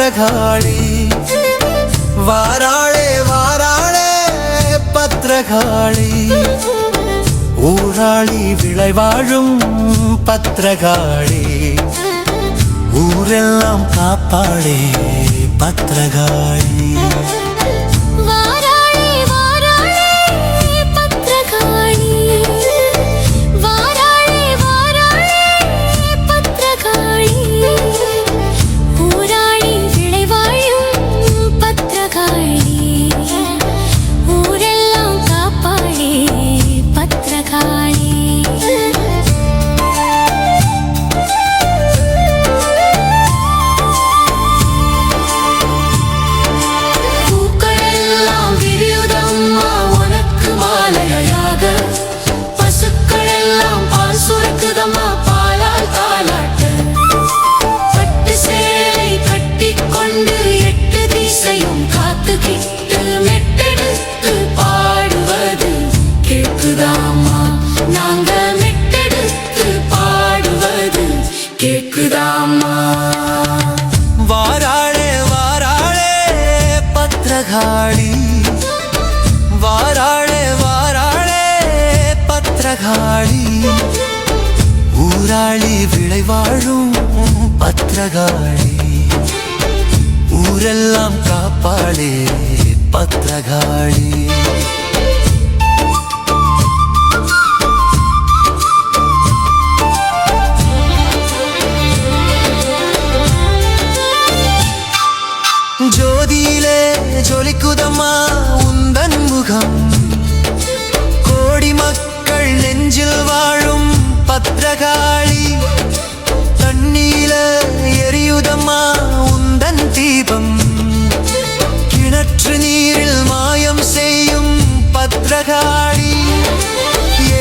பத்ரகாளி வாராளே வாராளே பத்ரகாளி ஊராளி விளைவாழும் பத்ரகாளி ஊரெல்லாம் காப்பாளே பத்ரகாளி வாராளே வாராளே பத்ரகாளி வாராளே வாராளே பத்ரகாளி ஊராளி விளைவாழும் பத்ரகாளி ஊரெல்லாம் காப்பாளே பத்ரகாளி ஜோதியிலே ஜொலிக்குதம்மா உந்தன் முகம் கோடி மக்கள் நெஞ்சில் வாழும் பத்ரகாளி தண்ணீல எரியுதம்மா உந்தன் தீபம் கிணற்று நீரில் மாயம் செய்யும் பத்ரகாளி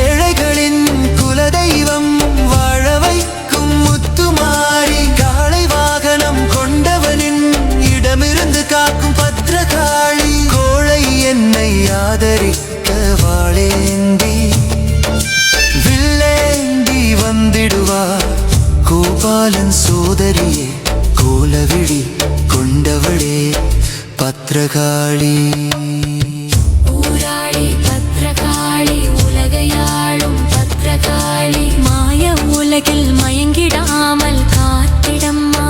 ஏழைகளின் குலதெய்வம் வாழ வைக்கும் முத்துமாரி காளை வாகனம் கொண்டவனின் இடமிருந்து காக்கும் பத்ரகாளி கோழை என்னை ஆதரிக்க வாழேந்தி வில்லேந்தி வந்திடுவார் கோபாலன் சோதரியே கோலவிழி கொண்டவளே பத்ரகாளி ஊராளி பத்ரகாளி உலகையாளும் பத்ரகாளி மாய உலகில் மயங்கிடாமல் காத்திடம்மா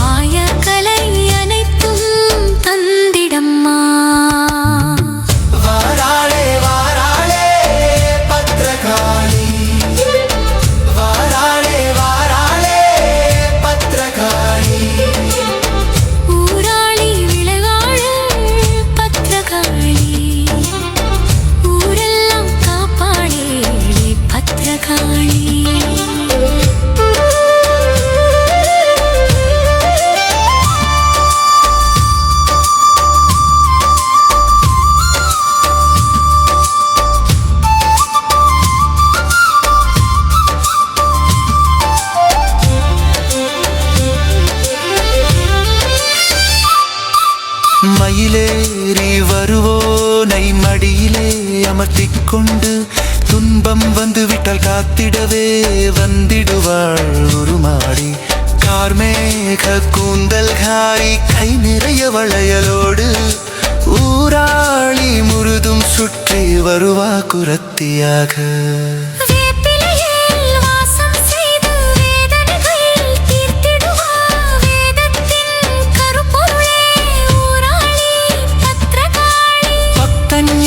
ஆயக்கலை அனைத்தும் தந்திடம்மா வாராளே வாராளே பத்ரகாளி வாராளே வாராளே பத்ரகாளி ஊராளி விளைவாழும் பத்ரகாளி ஊரெல்லாம் காப்பாளே பத்ரகாளி மயிலேறி வருவோனை மடியிலே அமர்த்திக் கொண்டு துன்பம் வந்துவிட்டால் காத்திடவே வந்திடுவாள் உருமாடி கார்மேக கூந்தல் காரி கை நிறைய வளையலோடு ஊராளி முழுதும் சுற்றி வருவா குரத்தியாக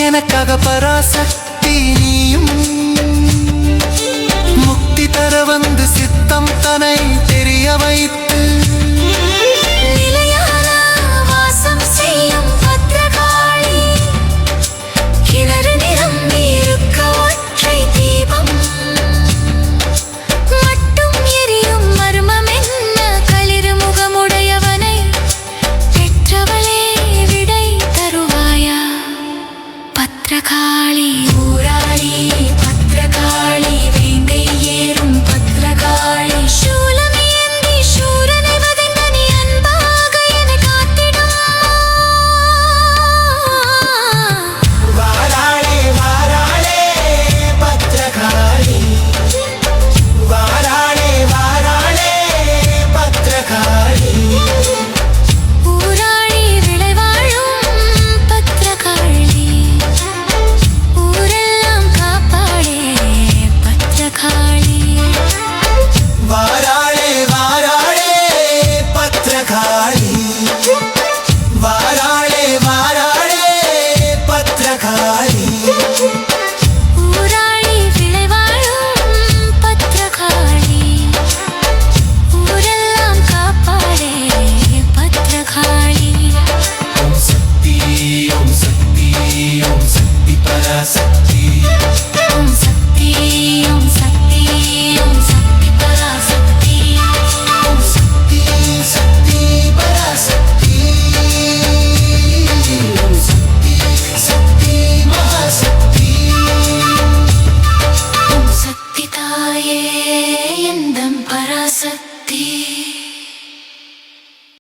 எனக்காக பராசக்தி நீயும் முக்தி தர வந்து சித்தம் தனை தெரிய வைத்து நிலையான வாசம் செய்யும் பத்ரகாளி கிணறு நிரம்பி இருக்க ஒற்றை தீபம் மட்டும் எரியும் மர்மம் என்ன களிறு முகமுடையவனை பெற்றவளே விடை தருவாயா பத்ரகாளி ஊராளி பத்ரகாளி வேங்கை ஏறும் பத்ரகாளி சூலமேந்தி எந்தம் பராசக்தி